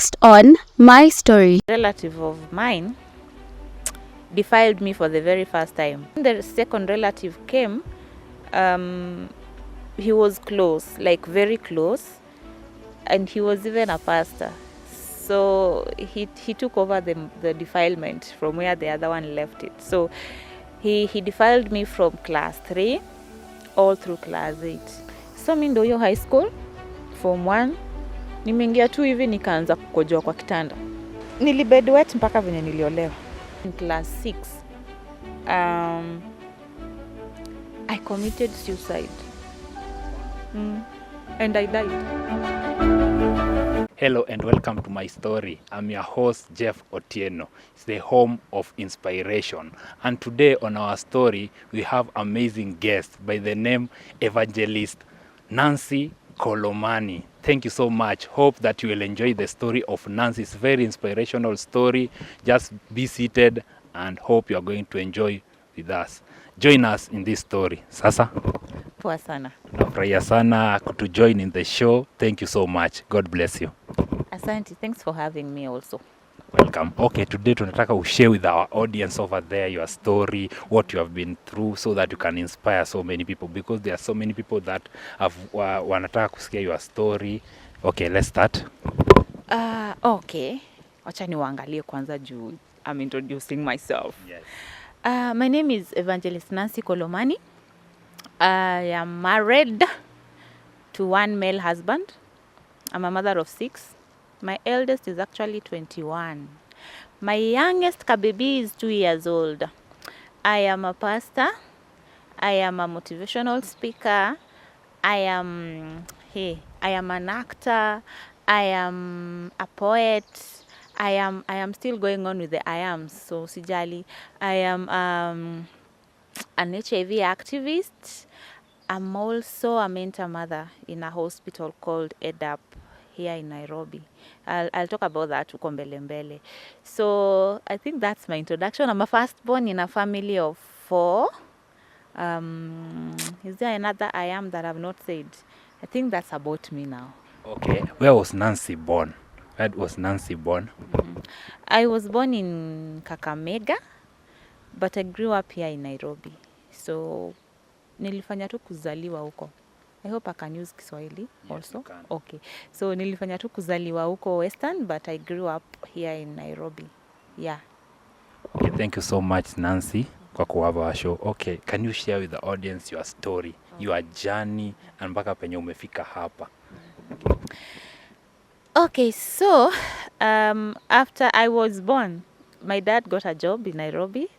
Next on My Story. A relative of mine defiled me for the very first time. When the second relative came, he was close, like very close, and he was even a pastor. So he took over the defilement from where the other one left it. So he defiled me from class 3 all through class 8. So mi ndo hiyo high school form 1 nimeingia tu hivi nikaanza kukojoa kwa kitanda. Nilibedwet mpaka venye niliolewa. In class 6 I committed suicide. And I died. Hello and welcome to my story. I'm your host Jeff Otieno. It's the home of inspiration. And today on our story we have amazing guest by the name Evangelist Nancy Kolomani. Thank you so much. Hope that you will enjoy the story of Nancy. It's a very inspirational story. Just be seated and hope you are going to enjoy with us. Join us in this story. Sasa? Poa sana. Nafurahia sana to join in the show. Thank you so much. God bless you. Asante. Thanks for having me also. Welcome. Okay, today tunataka ushare with our audience over there your story, what you have been through, so that you can inspire so many people, because there are so many people that have wanataka kusikia your story. Okay, let's start. Okay. Wacha niwaangalie kwanza juu I'm introducing myself. Yes. My name is Evangelist Nancy Kolomani. I am married to one male husband. I'm a mother of 6. My eldest is actually 21. My youngest kababy is 2 years old. I am a pastor. I am a motivational speaker. I am an actor. I am a poet. I am still going on with the I am, so sijali. I am an HIV activist. I'm also a mentor mother in a hospital called EDAP here in Nairobi. I'll talk about that huko mbele mbele. So I think that's my introduction. I'm a firstborn in a family of 4. Is there another I am that I've not said? I think that's about me now. Okay, where was Nancy born? Where was Nancy born? I was born in Kakamega, but I grew up here in Nairobi. So nilifanya tu kuzaliwa huko. I hope I can use Kiswahili also. You can. Okay. So nilifanya tu kuzaliwa huko Western, but I grew up here in Nairobi. Yeah. Okay, thank you so much Nancy kwa kuwa our show. Okay, can you share with the audience your story, your journey, and mpaka penye umefika hapa? Okay, so after I was born, my dad got a job in Nairobi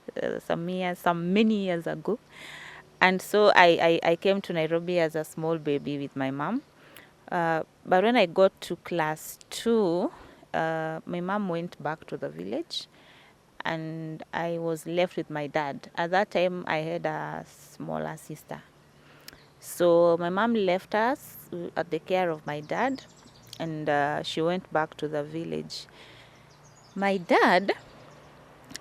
many years ago. And so I came to Nairobi as a small baby with my mom. But when I got to class 2, my mom went back to the village and I was left with my dad. At that time, I had a smaller sister. So my mom left us at the care of my dad and she went back to the village. My dad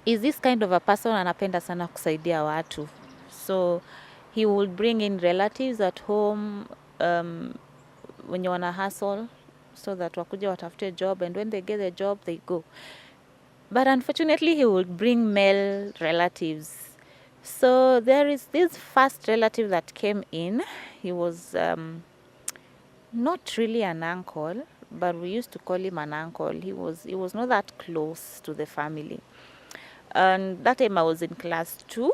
is this kind of a person, anapenda sana kusaidia watu. So he would bring in relatives at home when you wanna hustle so that wakuja watafute job, and when they get the job they go. But unfortunately he would bring male relatives. So there is this first relative that came in. He was not really an uncle, but we used to call him an uncle. He was not that close to the family. And that time I was in class 2.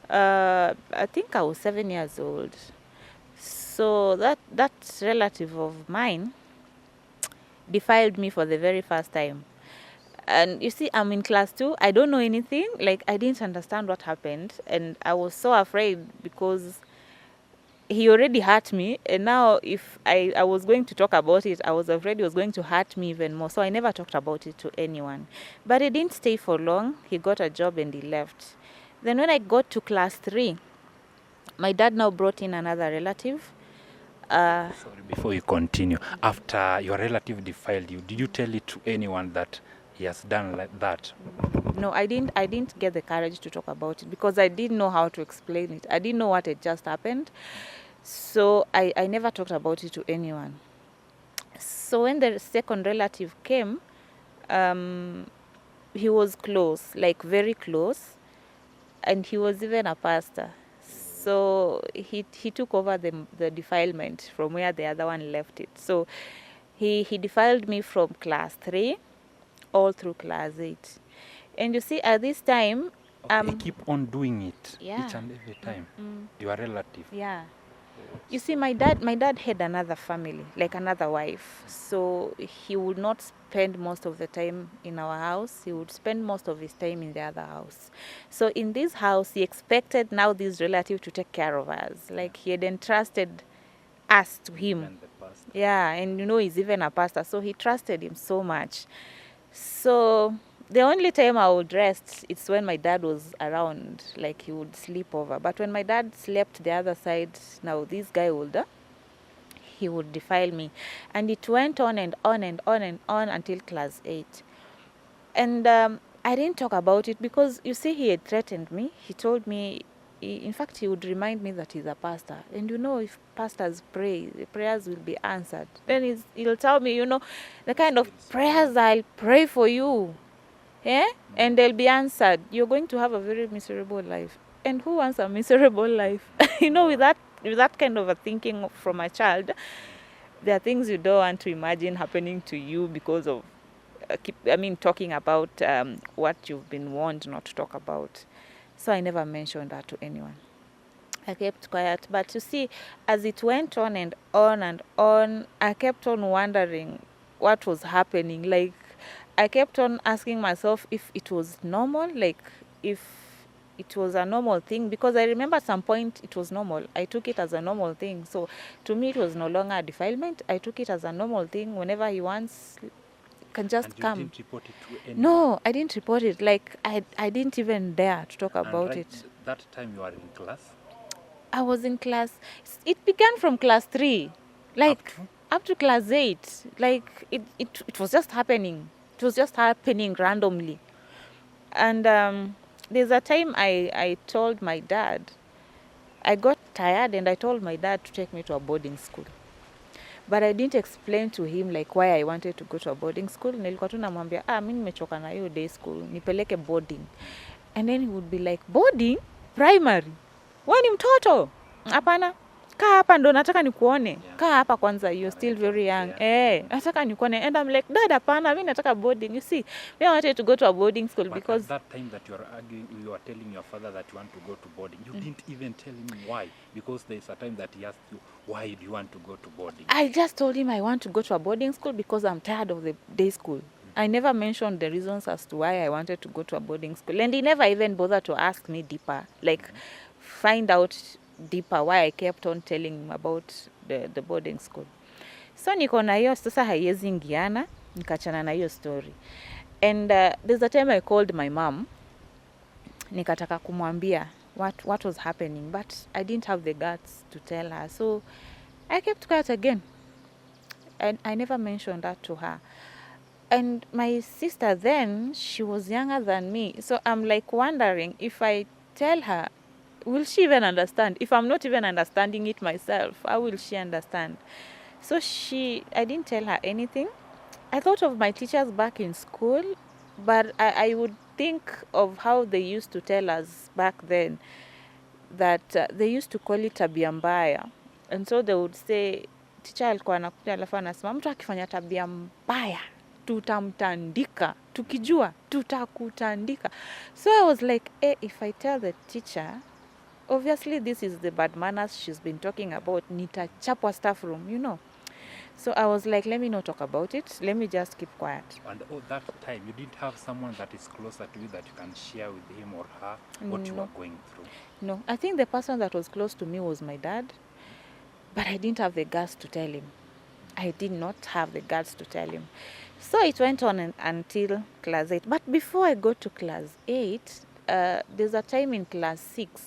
I think I was 7 years old. So that relative of mine defiled me for the very first time. And you see, I'm in class 2. I don't know anything. Like, I didn't understand what happened. And I was so afraid because he already hurt me. And now if I was going to talk about it, I was afraid he was going to hurt me even more. So I never talked about it to anyone. But he didn't stay for long. He got a job and he left. Then when I got to class 3, my dad now brought in another relative. Sorry, before you continue, after your relative defiled you, did you tell it to anyone that he has done like that? No, I didn't get the courage to talk about it because I didn't know how to explain it. I didn't know what had just happened. So I never talked about it to anyone. So when the second relative came, he was close, like very close, and he was even a pastor. So he took over the defilement from where the other one left it. So he defiled me from class 3 all through class 8. And you see, at this time, He keep on doing it yeah. each and every time. Your relative. Yeah. You see, my dad had another family, like another wife. So he would not spend most of the time in our house. He would spend most of his time in the other house. So in this house, he expected now this relative to take care of us. Like he had entrusted us to him. Even the pastor. Yeah, and he's even a pastor. So he trusted him so much. So the only time I would rest is when my dad was around, like he would sleep over. But when my dad slept the other side, now this guy he would defile me. And it went on and on and on and on until class 8. And I didn't talk about it because, you see, he had threatened me. He told me, in fact, he would remind me that he's a pastor. And if pastors pray, the prayers will be answered. Then he'll tell me, the kind of prayers I'll pray for you, and they'll be answered. You're going to have a very miserable life. And who wants a miserable life? With that kind of a thinking from a child, there are things you don't want to imagine happening to you because of talking about what you've been warned not to talk about. So I never mentioned that to anyone. I kept quiet. But you see, as it went on and on and on, I kept on wondering what was happening. Like, I kept on asking myself if it was normal, like if it was a normal thing, because I remember at some point it was normal. I took it as a normal thing. So to me, it was no longer a defilement. I took it as a normal thing. Whenever he wants, can just and come. You didn't report it to anyone? No, I didn't report it. Like, I didn't even dare to talk about it. That time you were in class? I was in class. It began from class 3, like up to class 8. Like it was just happening. It was just happening randomly. And there's a time I told my dad, I got tired and I told my dad to take me to a boarding school. But I didn't explain to him like why I wanted to go to a boarding school. Nilikuwa tu namwambia, mimi nimechoka na hiyo day school, nipeleke boarding. And then he would be like, boarding? Primary? Wewe ni mtoto? Hapana. Kaa hapa ndo nataka nikuone. Kaa hapa kwanza, you're still very young. Nataka nikuone. And I'm like, Dad, hapana, mimi nataka boarding. You see, me I wanted to go to a boarding school. But because at that time that you are arguing, you are telling your father that you want to go to boarding. You didn't even tell him why, because there's a time that he asked you, why do you want to go to boarding? I just told him I want to go to a boarding school because I'm tired of the day school. I never mentioned the reasons as to why I wanted to go to a boarding school. And he never even bothered to ask me deeper, like find out deeper why I kept on telling him about the boarding school. So niko na hiyo sasa haiwezi ingiana, nikachana na hiyo story. And there's a time I called my mom, nikataka kumwambia what was happening, but I didn't have the guts to tell her. So I kept quiet again. And I never mentioned that to her. And my sister then, she was younger than me. So I'm like wondering, if I tell her, will she even understand? If I'm not even understanding it myself, how will she understand? So I didn't tell her anything. I thought of my teachers back in school, but I would think of how they used to tell us back then, that they used to call it tabia mbaya. And so they would say, teacher alikuwa anakuja alafu anasema, mtu akifanya tabia mbaya tutamtandika, tukijua tutakutandika. So I was like, if I tell the teacher, obviously this is the bad manners she's been talking about, nitachapwa staff room, So I was like, let me not talk about it, let me just keep quiet. And that time you didn't have someone that is closer to you that you can share with him or her what you were going through? No, I think the person that was close to me was my dad, but I didn't have the guts to tell him. I did not have the guts to tell him. So it went on until class 8. But before I got to class 8, there's a time in class 6,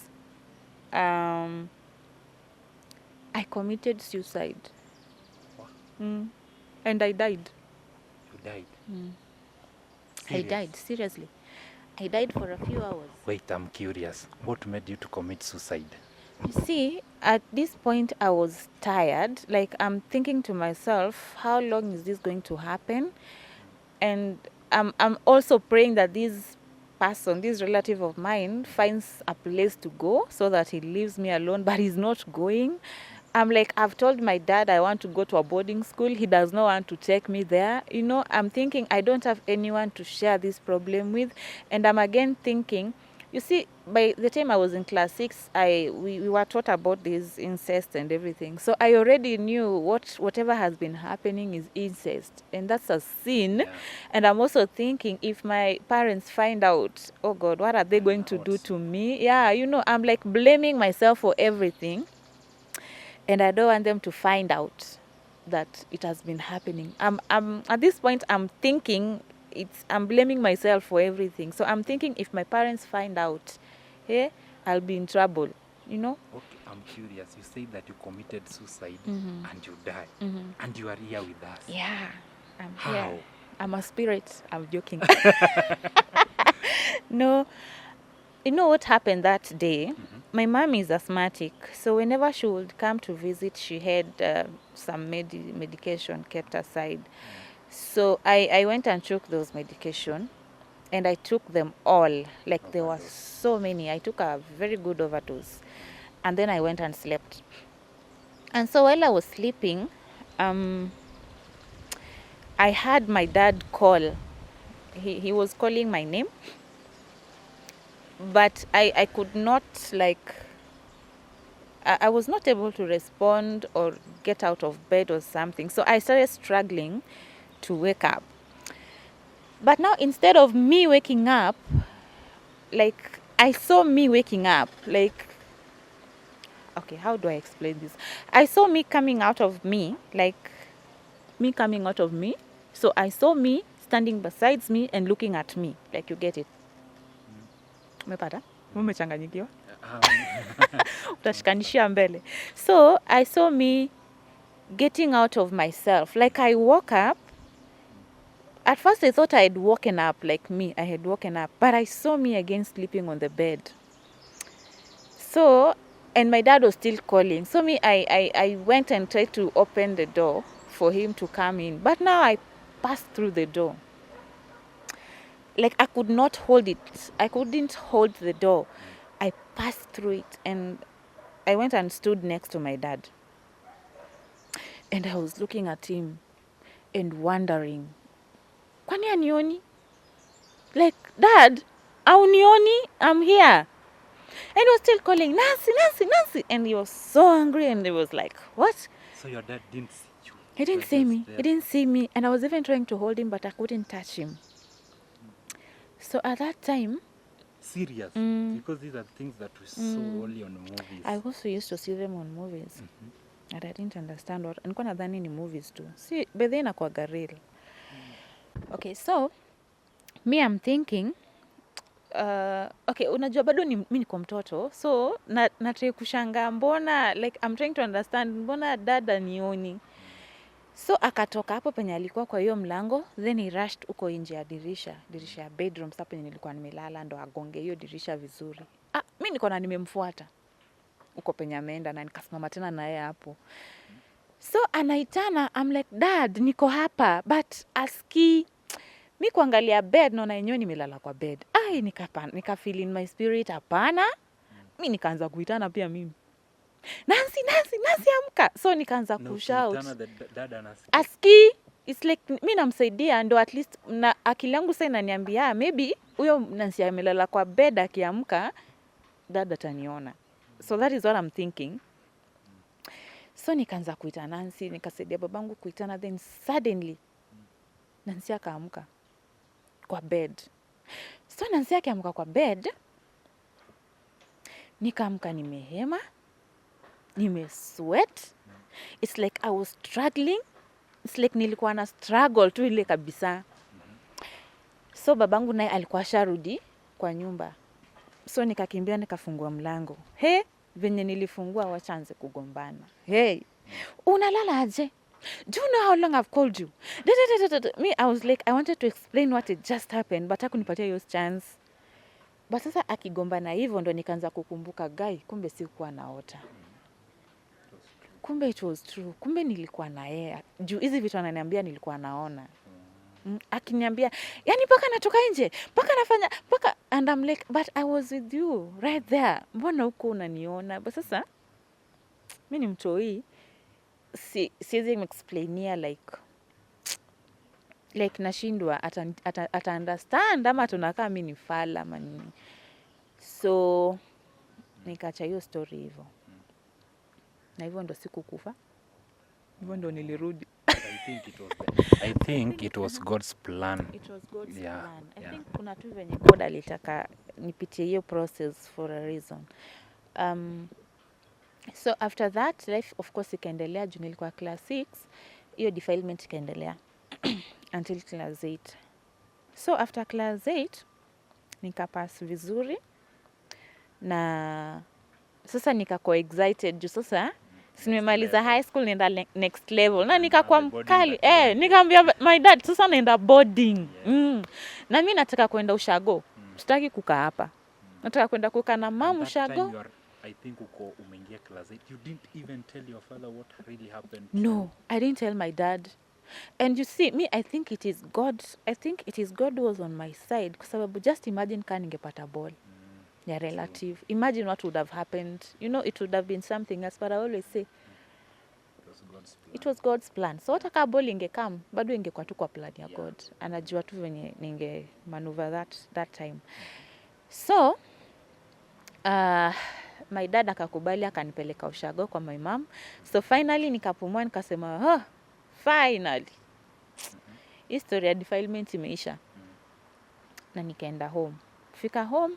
I committed suicide. And I died. You died? I died, seriously. I died for a few hours. Wait, I'm curious. What made you to commit suicide? You see, at this point I was tired. Like, I'm thinking to myself, how long is this going to happen? And I'm also praying that this person, this relative of mine, finds a place to go so that he leaves me alone, but he's not going. I'm like, I've told my dad I want to go to a boarding school. He does not want to take me there. You know, I'm thinking I don't have anyone to share this problem with. And I'm again thinking, you see, by the time I was in class 6, we were taught about this incest and everything. So I already knew whatever has been happening is incest, and that's a sin. Yeah. And I'm also thinking, if my parents find out, oh God, what are they going to do Outs. to me? Yeah, you know, I'm like blaming myself for everything, and I don't want them to find out that it has been happening. I'm at this point, I'm thinking I'm blaming myself for everything. So I'm thinking, if my parents find out, hey, I'll be in trouble, you know. Okay, I'm curious. You say that you committed suicide Mhm. and you died, Mhm. and you are here with us. Yeah, I'm How? here. I'm a spirit. I'm joking. No, you know what happened that day? My mom is asthmatic, so whenever she would come to visit, she had some medication kept aside. So I went and took those medication, and I took them all. Like, there were Overdose. so many. I took a very good overdose, and then I went and slept. And so while I was sleeping, I had my dad call. He was calling my name, but I could not, like, I was not able to respond or get out of bed or something. So I started struggling to wake up. But now, instead of me waking up, like, I saw me waking up. Like, okay, how do I explain this? I saw me coming out of me, like, me coming out of me. So I saw me standing beside me and looking at me. Like, you get it? Umepata? Umechanganyikiwa? Utashikanishia mbele. So I saw me getting out of myself. Like, I woke up. At first I thought I had woken up, like me. I had woken up. But I saw me again sleeping on the bed. So, and my dad was still calling. So I went and tried to open the door for him to come in. But now I passed through the door. Like, I could not hold it. I couldn't hold the door. I passed through it, and I went and stood next to my dad. And I was looking at him and wondering, kwani anioni? Like, Dad, aunioni? I'm here. And he was still calling, Nancy, Nancy, Nancy. And he was so angry, and he was like, what? So your dad didn't see you. He didn't see me. He didn't see me. And I was even trying to hold him, but I couldn't touch him. So at that time, Serious, because these are things that we saw only on movies. I also used to see them on movies. And I didn't understand what. Nilikuwa nadhani ni movies too. See, but then inakuwaga real. Okay, so me, I'm thinking, okay, unajua bado mi niko mtoto, so natrai kushangaa mbona, like, I'm trying to understand mbona dada nioni. So akatoka hapo penye alikuwa kwa hiyo mlango, then he rushed uko nje ya dirisha ya bedroom, sasa penye nilikuwa nimelala, ndo agonge hiyo dirisha vizuri. Mi niko na nimemfuata uko penye ameenda, na nikasimama tena naye hapo. So anaitana, I'm like, Dad, niko hapa, but aski. Mi kuangalia bed, naona yenyewe nimelala kwa bed. Nika feel in my spirit, hapana. Mi nikaanza kuitana pia mimi. Nancy, Nancy, Nancy, amka. So nikaanza kushout. Aski, it's like mi namsaidia, ndo at least na akili yangu sasa inaniambia, maybe huyo Nancy amelala kwa bed, akiamka dad ataniona. So that is what I'm thinking. So nikaanza kuita Nancy, nikasaidia babangu kuitana, then suddenly Nancy akaamka kwa bed. So Nancy akiamka kwa bed, nikaamka nimehema, nimesweat. It's like I was struggling. It's like nilikuwa na struggle tu ile kabisa. So babangu naye alikuwa sharudi kwa nyumba. So nikakimbia nikafungua mlango. Venye nilifungua wachanze kugombana. Unalala aje? Do you know how long I've called you? Me, I was like, I wanted to explain what had just happened, but hakunipatia hiyo chance. But sasa akigombana hivyo ndo nikaanza kukumbuka, guy, kumbe sikuwa naota. kumbe it was true. Kumbe nilikuwa na yeye. Juu hizi vitu ananiambia nilikuwa naona. Akiniambia, yani paka natoka nje, paka nafanya, paka, and I'm like, but I was with you right there. Mbona huko unaniona? But sasa mimi ni mtoi, siwezi explainia like nashindwa ata understand ama tunakaa mimi ni fala ama nini. So nikaacha hiyo story hivyo. Na hivyo ndo sikukufa. Hivyo ndo nilirudi. I think it was God's plan. It was God's Yeah, plan. I yeah. think kuna tu venye God alitaka nipitie hiyo process for a reason. So after that, life of course ikaendelea juu nilikuwa class 6. Hiyo defilement ikaendelea until class 8. So after class 8, nikapass vizuri. Na sasa nikakuwa excited juu sasa nimemaliza high school naenda next level. Na nikakuwa mkali. Nikamwambia my dad sasa naenda boarding. Na mimi nataka kwenda ushago. Sitaki kukaa hapa. Nataka kwenda kukaa na mama ushago. I think uko umeingia class 8. You didn't even tell your father what really happened. No, I didn't tell my dad. And you see, me, I think it is God. I think it is God who was on my side. Kwa sababu just imagine kama ningepata ball. Ya relative. True. Imagine what would have happened. You know, it would have been something else. But I always say, it was God's plan. So hata kama ball ingekam, bado ingekuwa tu kwa plan ya God. Anajua tu venye ninge maneuver that time. So, my dad akakubali akanipeleka ushago kwa my mom. So finally nikapumua nikasema, finally. History ya defilement imeisha. Na nikaenda home. Fika home,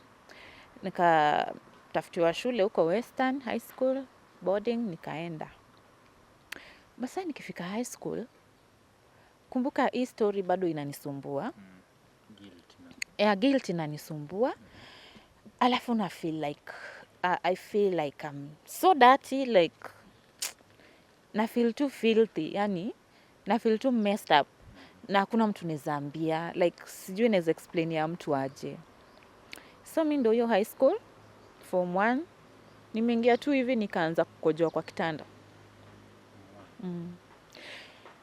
nikatafutiwa shule huko Western High School, boarding, nikaenda. Basa nikifika high school, kumbuka hii story bado inanisumbua. Guilt inanisumbua. Alafu na feel like, I feel like I'm so dirty, like, na feel too filthy, yani, na feel too messed up. Na hakuna mtu nezambia, like, sijui neza explain ya mtu aje. So mi ndo hiyo high school, form 1, nimeingia tu hivi nikaanza kukojoa kwa kitanda.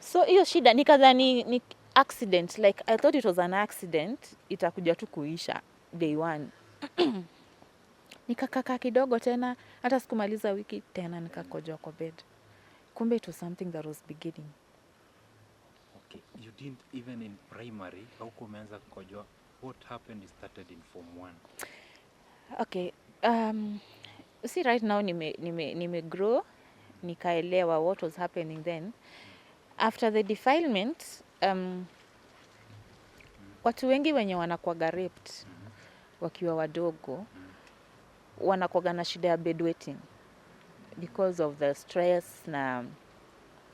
So hiyo shida nikadhani ni accident, like I thought it was an accident, itakuja tu kuisha day 1. Nikakaa kidogo tena, hata sikumaliza wiki tena nikakojoa kwa bed. Kumbe it was something that was beginning. Okay, you didn't even in primary, hauko umeanza kukojoa. What happened started in form 1? Okay, see right now nime grow, nikaelewa what was happening then. After the defilement, watu wengi wenye wanakuwaga raped wakiwa wadogo, wanakuwaga na shida ya bedwetting because of the stress na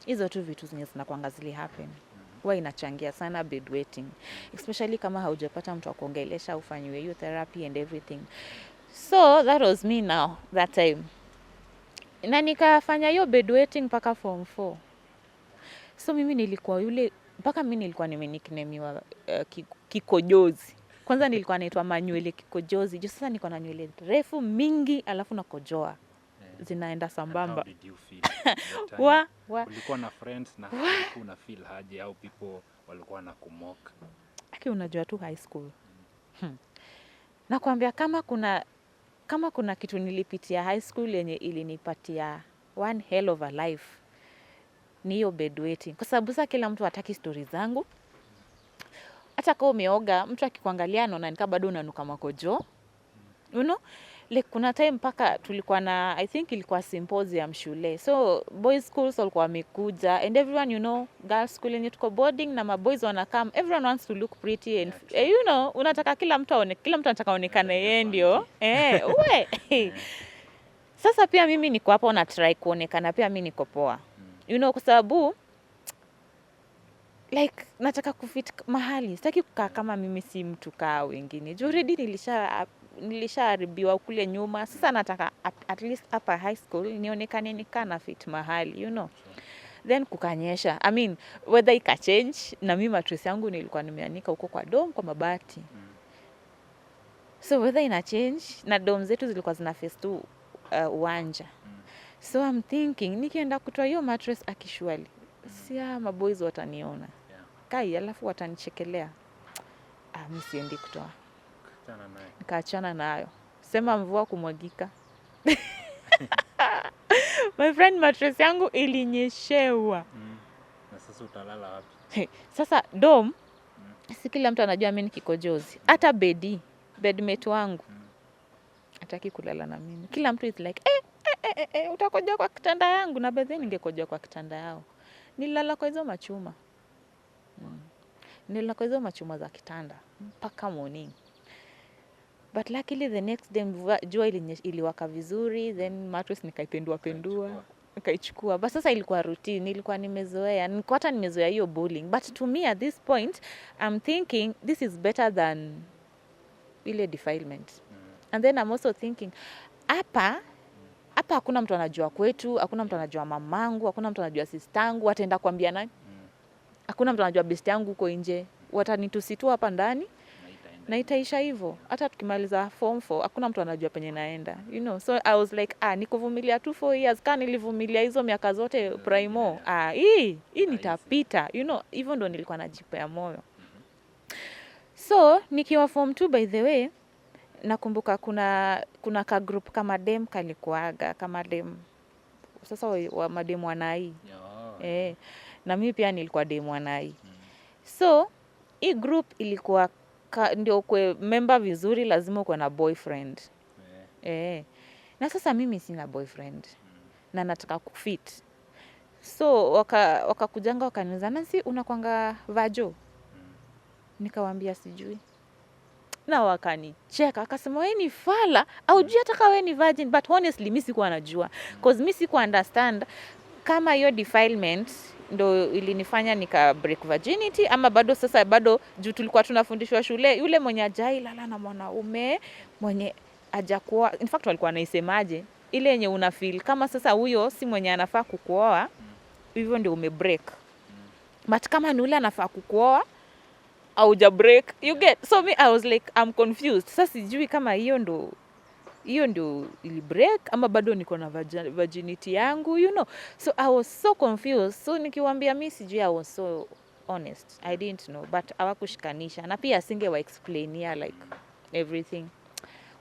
hizo tu vitu zenye zinakuanga zili happen. Huwa inachangia sana bedwetting, especially kama haujapata mtu wa kuongelesha ufanyiwe hiyo therapy and everything. So that was me now that time. Na nikafanya hiyo bedwetting mpaka form 4. So mimi nilikuwa yule, mpaka mimi nilikuwa nickname kikojozi. Kwanza nilikuwa naitwa manywele kikojozi. Juu sasa niko na nywele refu mingi alafu nakojoa. Zinaenda sambamba. How did you feel? Ulikuwa na friends na ulikuwa una feel haje au people walikuwa na kumock? Aki unajua tu high school. Nakwambia kama kuna kitu nilipitia high school yenye ilinipatia one hell of a life, ni hiyo bedwetting. Kwa sababu sasa kila mtu hataki story zangu. Hata kama umeoga, mtu akikuangalia anaona ni kama bado unanuka makojo. You know? Like kuna time mpaka tulikuwa na, I think ilikuwa symposium shule. So boys schools walikuwa wamekuja and everyone, you know, girls school yenye tuko boarding na maboys wanakam, everyone wants to look pretty and you know, unataka kila mtu anataka aonekane yeye ndio. Sasa pia mimi niko hapo na try kuonekana pia mimi niko poa. You know, kwa sababu like nataka kufit mahali, sitaki kukaa kama mimi si mtu kaa wengine. Juu already nilishaharibiwa kule nyuma. Sasa nataka at least hapa high school nionekane nikana fit mahali, you know. Then kukanyesha. I mean, weather ika change na mimi mattress yangu nilikuwa nimeanika huko kwa dom kwa mabati. So weather ina change na dom zetu zilikuwa zina face tu uwanja. So I'm thinking nikienda kutoa hiyo mattress akishwali. Sia maboys wataniona. Kai alafu watanichekelea. Mimi siendi kutoa. Nikaachana nayo. Sema mvua kumwagika. My friend, mattress yangu ilinyeshewa. Na sasa utalala wapi? Sasa dom, si kila mtu anajua mimi ni kikojozi. Hata bedmate wangu hataki kulala na mimi. Kila mtu is like, utakojoa kwa kitanda yangu, na bedhe ningekojoa kwa kitanda yao. Nilala kwa hizo machuma. Nilala kwa hizo machuma za kitanda mpaka morning. But luckily the next day jua iliwaka vizuri, then mattress nikaipendua, nikaichukua. But sasa ilikuwa routine, nilikuwa nimezoea. Nilikuwa hata nimezoea hiyo bullying. But to me at this point, I'm thinking this is better than ile defilement. And then I'm also thinking, hapa hakuna mtu anajua kwetu, hakuna mtu anajua mamangu, hakuna mtu anajua sistangu, wataenda kuambia nani? Hakuna mtu anajua best yangu huko nje. Watanitusitua hapa ndani. Na itaisha hivyo. Hata tukimaliza form 4 hakuna mtu anajua penye naenda. You know, so I was like, nikuvumilia 4 years kama nilivumilia hizo miaka zote primo. Hii nitapita. You know, hivyo ndo nilikuwa najipea moyo. So, nikiwa form 2 by the way, nakumbuka kuna ka group kama dem kalikuaga, kama dem. Sasa wa madem wanai. Na mimi pia nilikuwa dem wanai. So, hii group ilikuwa ndio kwa member vizuri lazima uwe na boyfriend. Na sasa mimi sina boyfriend. Na nataka kufit. So wakakujanga wakaniuliza, "Nancy unakwanga vajo?" Nikawaambia sijui. Na wakanicheka, akasema wewe ni fala, au hujui hata kama wewe ni virgin, but honestly mimi sikuwa najua. Cause mimi sikuwa understand kama hiyo defilement ndo ilinifanya nika break virginity ama bado juu tulikuwa tunafundishwa shule yule mwenye ajai lala na mwanaume mwenye hajakuoa. In fact walikuwa naisemaje ile yenye una feel kama sasa huyo si mwenye anafaa kukuoa, hivyo ndio ume-break. But kama ni ule anafaa kukuoa au break, you get. So me I was like I'm confused. Sasa sijui kama hiyo ndio ili break ama bado niko na virginity yangu, you know. So I was so confused. So nikiwaambia mimi sijui, I was so honest. I didn't know, but hawakushikanisha na pia singewa explainia like everything.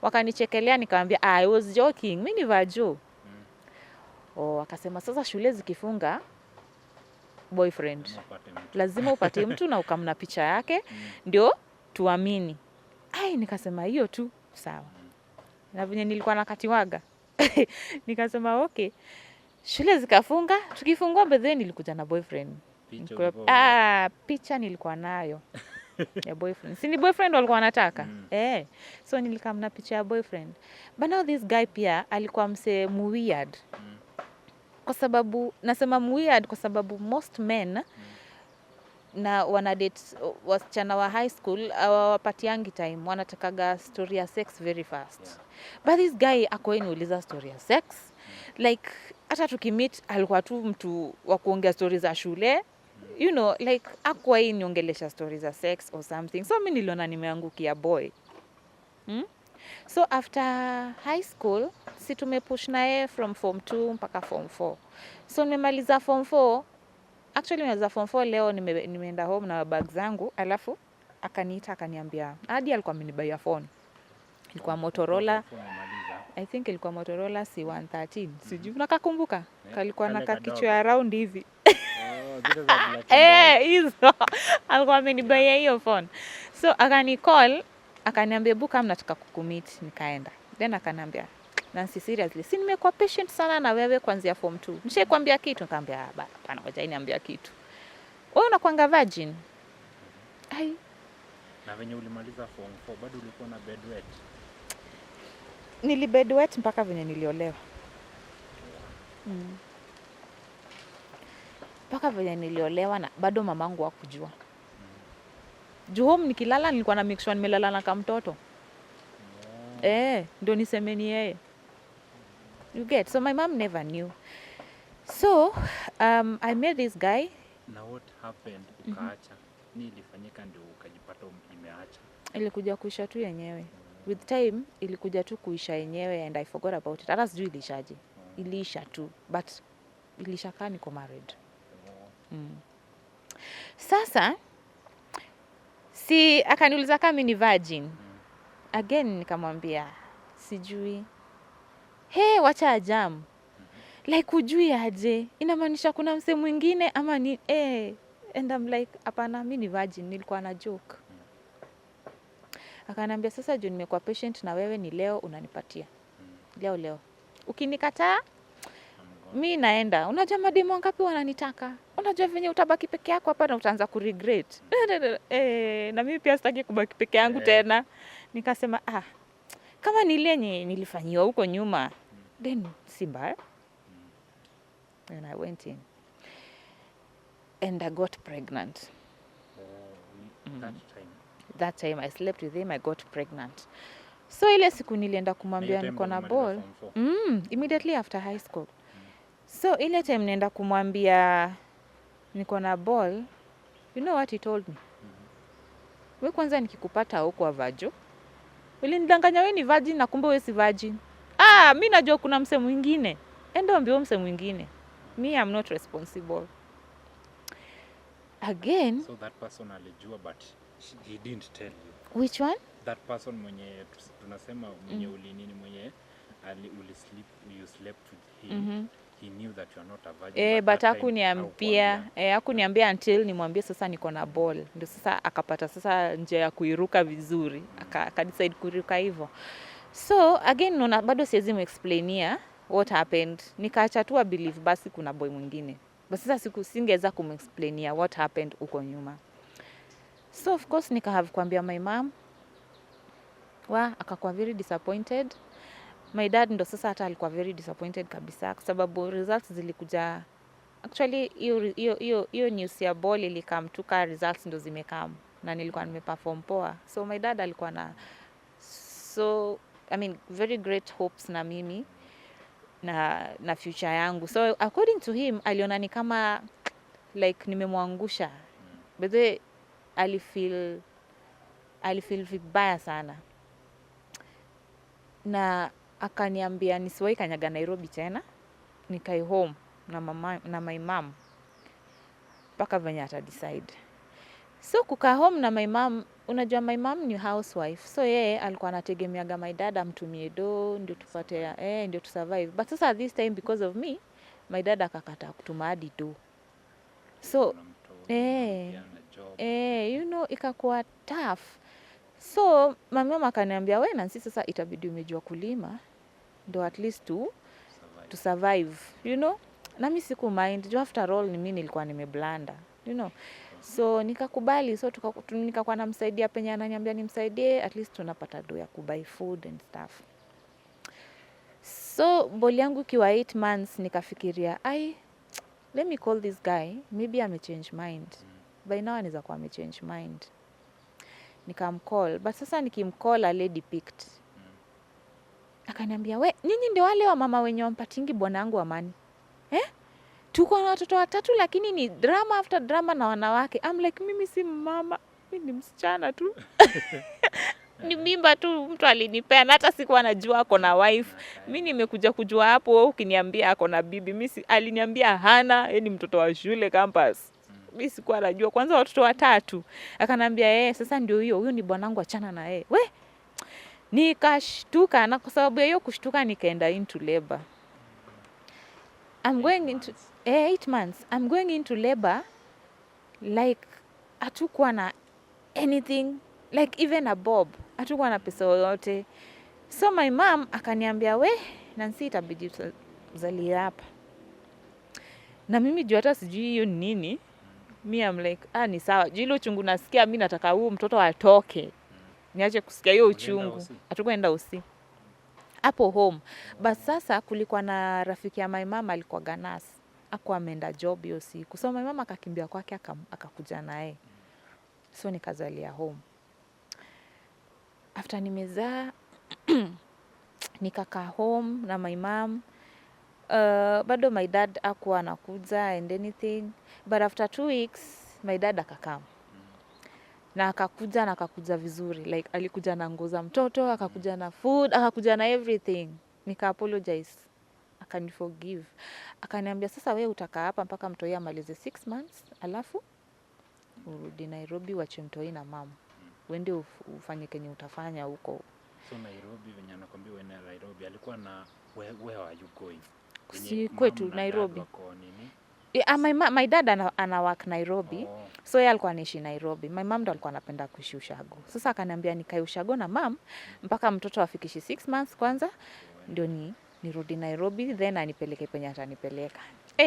Wakanichekelea, nikamwambia I was joking, mimi ni vajo. Wakasema sasa shule zikifunga boyfriend lazima upate mtu na ukamna picha yake ndio tuamini. Nikasema hiyo tu sawa. Na venye nilikuwa nakatiwaga nikasema okay. Shule zikafunga, tukifungua bedhe nilikuja na boyfriend. Picha nilikuwa nayo ya boyfriend. Si ni boyfriend walikuwa wanataka? So nilikamna picha ya boyfriend. But now this guy pia alikuwa mse weird. Kwa sababu nasema weird kwa sababu most men na wanadate wasichana wa high school hawapatiangi time, wanatakaga story ya sex very fast. But this guy niuliza story ya sex, like hata tukimit alikuwa tu mtu wa kuongea stories za shule, you know, like niongelesha stories za sex or something. So mimi niliona nimeangukia boy. So after high school si tumepush naye from form 2 mpaka form 4. So nimemaliza form 4. Actually nimemaliza form 4 leo, nimeenda home na bag zangu, alafu akaniita akaniambia hadi alikuwa amenibuy phone. Ilikuwa Motorola. I think ilikuwa Motorola C113. Sijui nakakumbuka. Kalikuwa na kakichwa ya round hivi. Hizo. Alikuwa amenibuy hiyo phone. So akanicall, akaniambia buka mnataka kukumit, nikaenda. Then akaniambia, Nancy seriously, si nimekuwa patient sana na wewe kuanzia form 2. Nishakwambia kitu? Nikamwambia hapana, ngoja niambia kitu. Wewe unakuanga virgin? Na venye ulimaliza form 4 bado ulikuwa na bedwet? Nilibedwet mpaka venye niliolewa. Mpaka venye niliolewa na bado mamangu hakujua. Juu home nikilala nilikuwa na make sure nimelala na kama mtoto. Ndio niseme ni yeye. You get. So my mom never knew. So I met this guy. Now what happened? Ukaacha. Nini ilifanyika ndio ukajipata imeacha? Ilikuja kuisha tu yenyewe. With time ilikuja tu kuisha yenyewe and I forgot about it. Hata sijui ilishaje. iliisha tu, but ilisha kaa niko married. Sasa si akaniuliza kama mimi ni virgin. Again nikamwambia sijui. Wacha ajam. Like ujui aje? Inamaanisha kuna mse mwingine ama ni and I'm like hapana, mimi ni virgin, nilikuwa na joke. Akaniambia sasa juu nimekuwa patient na wewe, ni leo unanipatia. Leo. Ukinikataa mimi naenda. Unajua mademo wangapi wananitaka? Unajua venye utabaki peke yako hapa na utaanza kuregret. Na mimi pia sitaki kubaki peke yangu tena. Nikasema kama nile nilifanyiwa huko nyuma, then si mbaya. And I went in. And I got pregnant. That time I slept with him, I got pregnant. So ile siku nilienda kumwambia niko na ball. Immediately after high school. So ile time nenda kumwambia niko na ball, you know what he told me? Wewe kwanza nikikupata huko avajo, ulinidanganya wewe ni virgin na kumbe wewe si virgin. Mimi najua kuna mse mwingine. Enda ambie mse mwingine. Me, I'm not responsible. Again. So that person alijua but he didn't tell you. Which one? That person mwenye tunasema mwenye ulinini mwenye you slept with him. He knew that you are not a virgin. But hakuniambia until nimwambie sasa niko na ball. Ndio sasa akapata sasa njia ya kuiruka vizuri. Akadecide kuiruka hivyo. So again nona bado siwezi muexplainia what happened. Nikaacha tu believe basi kuna boy mwingine. But sasa singeweza kumexplainia what happened huko nyuma. So of course have kuambia my mom. Akakuwa very disappointed. My dad ndo sasa hata alikuwa very disappointed kabisa kwa sababu results zilikuja. Actually hiyo news ya ball ilikamtuka, results ndo zimekam na nilikuwa nimeperform poa. So my dad alikuwa very great hopes na mimi na future yangu. So according to him aliona ni kama like nimemwangusha. But then alifeel vibaya sana. Na akaniambia nisiwahi kanyaga Nairobi tena, nikae home na my mom mpaka venye ata decide. So kukaa home na my mom, unajua my mom ni housewife, so yeye alikuwa anategemeaga my dad amtumie do ndio tupate ndio to survive. But sasa this time because of me, my dad akakataa kutuma hadi do. So ikakuwa tough. So mama akaniambia wewe na sisi sasa itabidi umejua kulima ndo at least to survive, Na mimi siku mind, after all ni mimi nilikuwa nimeblanda, So nikakubali, so nikakuwa namsaidia penye ananiambia nimsaidie, at least tunapata do ya kubuy food and stuff. So boli yangu kiwa 8 months nikafikiria, let me call this guy, maybe amechange mind. By now anaweza kuwa amechange mind. Nikamcall, but sasa nikimcall a lady picked. Akaniambia, nyinyi ndio wale wa mama wenye wampatingi bwanangu amani. Tuko na watoto 3 lakini ni drama after drama na wanawake. I'm like, mimi si mama, mimi ni msichana tu. Ni mimba tu mtu alinipea, na hata sikuwa najua ako na wife. Mimi nimekuja kujua hapo ukiniambia ako na bibi. Mimi aliniambia hana, yeye ni mtoto wa shule campus. Mimi sikuwa najua, kwanza watoto 3. Akanambia sasa ndio huyo ni bwanangu, achana na yeye. Nikashtuka, na kwa sababu ya hiyo kushtuka nikaenda into labor. I'm going into 8 months. I'm going into labor like hatukuwa na anything, like even a bob. Hatukuwa na pesa yoyote. So my mom akaniambia Nancy itabidi uzalie hapa. Na mimi juu hata sijui hiyo ni nini. Me I'm like, ni sawa. Juu ile uchungu nasikia, mimi nataka huyo mtoto atoke. Niache kusikia hiyo uchungu. Hatukwenda usi. Hapo home. But sasa kulikuwa na rafiki ya my mama alikuwa ganas. Hakuwa ameenda job hiyo siku. So my mama akakimbia kwake akakuja naye. So nikazalia home. After nimezaa nikakaa home na my mom. Bado my dad hakuwa anakuja and anything. But after 2 weeks my dad akakam. Na akakuja vizuri. Like alikuja na nguo za mtoto, akakuja na food, akakuja na everything. Nika apologize. akaniforgive. Akaniambia sasa wewe utakaa hapa mpaka mtoi amalize 6 months, alafu urudi Nairobi uache mtoi na mama. Uende ufanye kenye utafanya huko. So Nairobi venye anakwambia wewe na Nairobi alikuwa na where are you going? Si kwetu Nairobi. My dad ana work Nairobi. So yeye alikuwa anaishi Nairobi. My mom ndo alikuwa anapenda kuishi Ushago. Sasa akaniambia nikae Ushago na mom mpaka mtoto afikishi 6 months kwanza ndio nirudi Nairobi then anipeleke penye atanipeleka.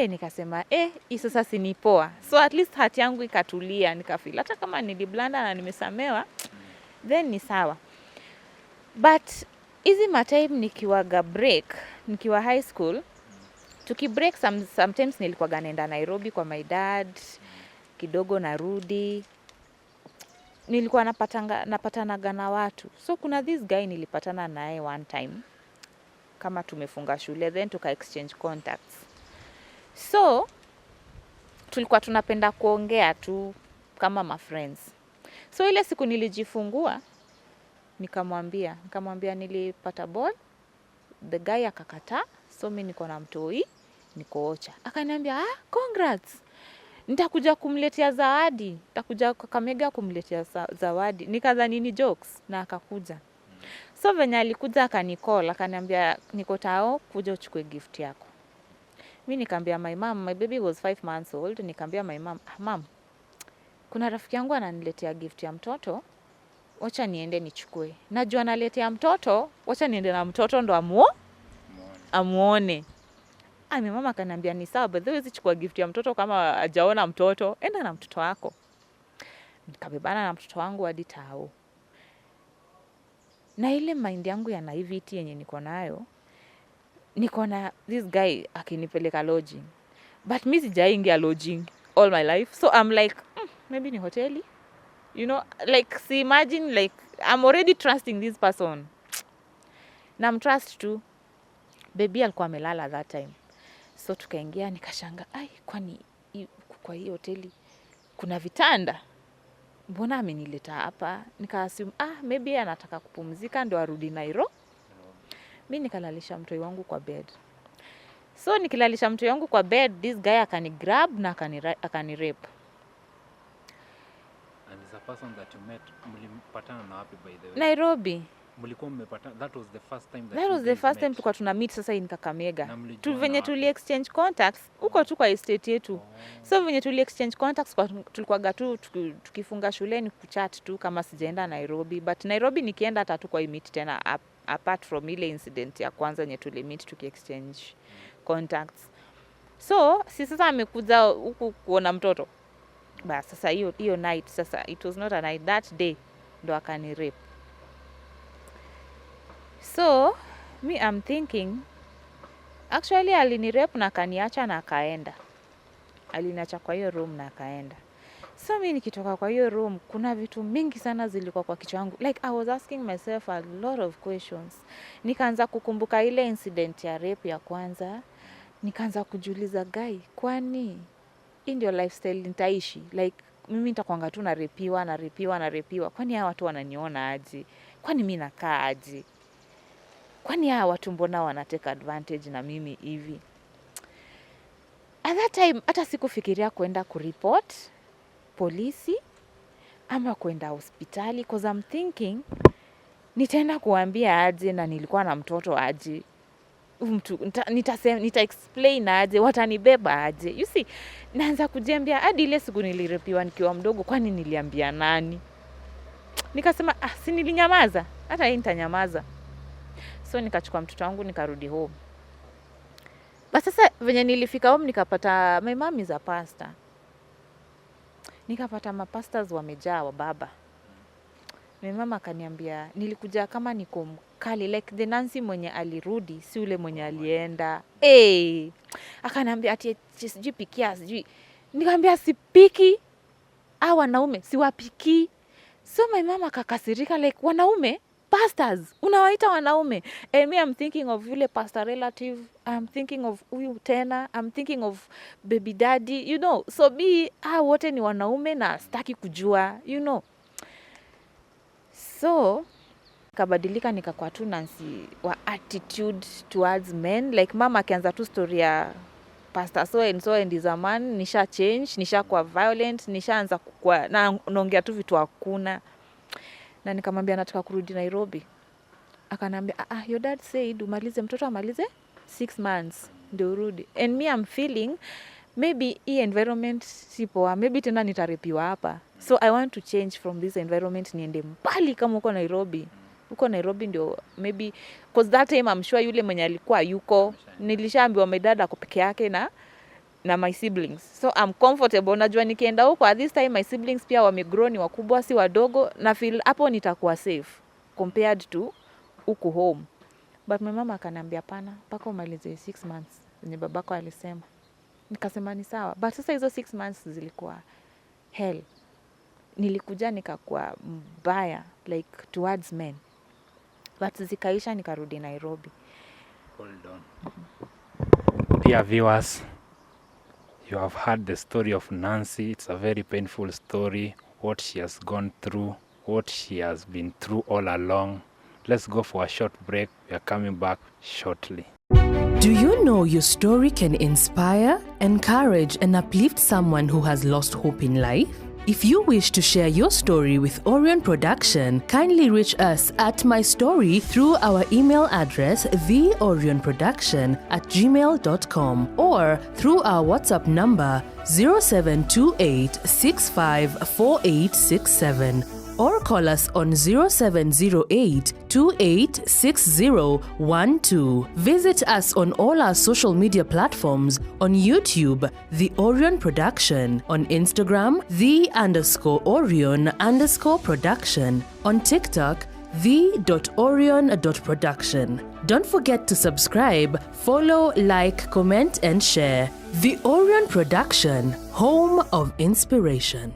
Nikasema hii sasa si ni poa. So at least hati yangu ikatulia, nikafeel hata kama niliblanda na nimesamewa then ni sawa. But hizi matime nikiwaga break, nikiwa high school, tukibreak sometimes nilikuwa naenda Nairobi kwa my dad, kidogo narudi. Nilikuwa napatanaga na watu. So kuna this guy nilipatana naye one time kama tumefunga shule then tuka exchange contacts. So tulikuwa tunapenda kuongea tu kama ma friends. So ile siku nilijifungua nikamwambia nilipata ball, the guy akakataa, so mimi niko na mtoi niko Ocha. Akaniambia congrats, nitakuja kumletea zawadi, nitakuja Kakamega kumletea zawadi. Nikadhani ni jokes na akakuja. So venye alikuja akanicall akaniambia niko tao kuja uchukue gift yako. Mimi nikamwambia my mom, my baby was 5 months old, nikamwambia my mom, kuna rafiki yangu ananiletea gift ya mtoto, wacha niende nichukue. Najua analetea mtoto, wacha niende na mtoto ndo amuone. My mama akaniambia ni sawa, but huwezi chukua gift ya mtoto kama hajaona mtoto, enda na mtoto wako. Nikabebana na mtoto wangu hadi tao. Na ile mind yangu ya naivety yenye niko nayo, niko na this guy akinipeleka lodging. But mimi sijaingia lodging all my life. So I'm like, maybe ni hoteli. You know, like see, imagine like I'm already trusting this person. Na trust tu. Baby alikuwa amelala that time. So tukaingia nikashanga, kwani kwa hii hoteli kuna vitanda? Mbona amenileta hapa? Nikaassume maybe anataka kupumzika ndio arudi Nairobi. Mimi nikalalisha mtoi wangu kwa bed. So nikilalisha mtoi wangu kwa bed, this guy akanigrab na akanirape. And is a person that you met, mlipatana na wapi by the way? Nairobi. Mlikuwa mmepatana, that was the first time tulikuwa tuna meet sasa in Kakamega. Venye tuli exchange contacts huko tu kwa estate yetu. So venye tuli exchange contacts tulikuwa tu tukifunga shuleni kuchat tu kama sijaenda Nairobi, but Nairobi nikienda hata tu kwa meet tena apart from ile incident ya kwanza yenye tuli meet tuki exchange contacts. So sasa amekuja huku kuona mtoto. Basi sasa hiyo night sasa it was not a night, that day ndo akanirape. So me I'm thinking actually alinirape na akaniacha na akaenda. Aliniacha kwa hiyo room na akaenda. So mimi nikitoka kwa hiyo room kuna vitu mingi sana zilikuwa kwa kichwa yangu. Like I was asking myself a lot of questions. Nikaanza kukumbuka ile incident ya rape ya kwanza. Nikaanza kujiuliza guy, kwani hii ndio lifestyle nitaishi? Like mimi nitakwanga tu narepiwa. Kwani hawa watu wananiona aje? Kwani mimi nakaa aje? Kwani hawa watu mbona wanateka advantage na mimi hivi? At that time hata sikufikiria kwenda kureport polisi ama kwenda hospitali, because I'm thinking nitaenda kuambia aje na nilikuwa na mtoto aje? Mtu nita explain aje, watanibeba aje? You see, naanza kujiambia hadi ile siku nilirepiwa nikiwa mdogo, kwani niliambia nani? Nikasema si nilinyamaza, hata hii nitanyamaza. So nikachukua mtoto wangu nikarudi home. Basi sasa venye nilifika home nikapata my mom is a pastor. Nikapata mapastors wamejaa wa baba. My mama akaniambia nilikuja kama niko mkali, like the Nancy mwenye alirudi si ule mwenye alienda. Akaniambia ati sijui pikia sijui. Nikamwambia sipiki. Wanaume siwapiki. So my mama akakasirika, like wanaume pastors unawaita wanaume? Me I'm thinking of yule pastor relative, I'm thinking of huyu tena, I'm thinking of baby daddy, you know. So wote ni wanaume na sitaki kujua, you know. So kabadilika nikakuwa tu Nancy wa attitude towards men. Like mama akianza tu story ya pastor so and is a man, nisha change, nisha kuwa violent, nishaanza kukua na naongea tu vitu hakuna. Na nikamwambia nataka kurudi Nairobi. Akanambia your dad said umalize mtoto amalize 6 months ndio urudi. And me I'm feeling maybe hii environment si poa, maybe tena nitarepiwa hapa. So I want to change from this environment niende mbali kama uko Nairobi. Uko Nairobi ndio maybe, because that time I'm sure yule mwenye alikuwa yuko, nilishaambiwa my dad ako peke yake na my siblings. So I'm comfortable, najua nikienda huko at this time my siblings pia wamegrow, ni wakubwa si wadogo, na feel hapo nitakuwa safe compared to huko home. But my mama akaniambia pana, mpaka umalize 6 months zenye babako alisema. Nikasema ni sawa. But sasa hizo 6 months zilikuwa hell. Nilikuja nikakuwa mbaya like towards men. But zikaisha nikarudi Nairobi. Hold on. Dear viewers, you have heard the story of Nancy. It's a very painful story, what she has gone through, what she has been through all along. Let's go for a short break. We are coming back shortly. Do you know your story can inspire, encourage, and uplift someone who has lost hope in life? If you wish to share your story with Orion Production, kindly reach us at My Story through our email address theorionproduction@gmail.com or through our WhatsApp number 0728654867 or call us on 0708286012. Visit us on all our social media platforms: on YouTube, The Orion Production; on Instagram, _Orion_production; on TikTok, the.orion.production. Don't forget to subscribe, follow, like, comment, and share. The Orion Production, home of inspiration.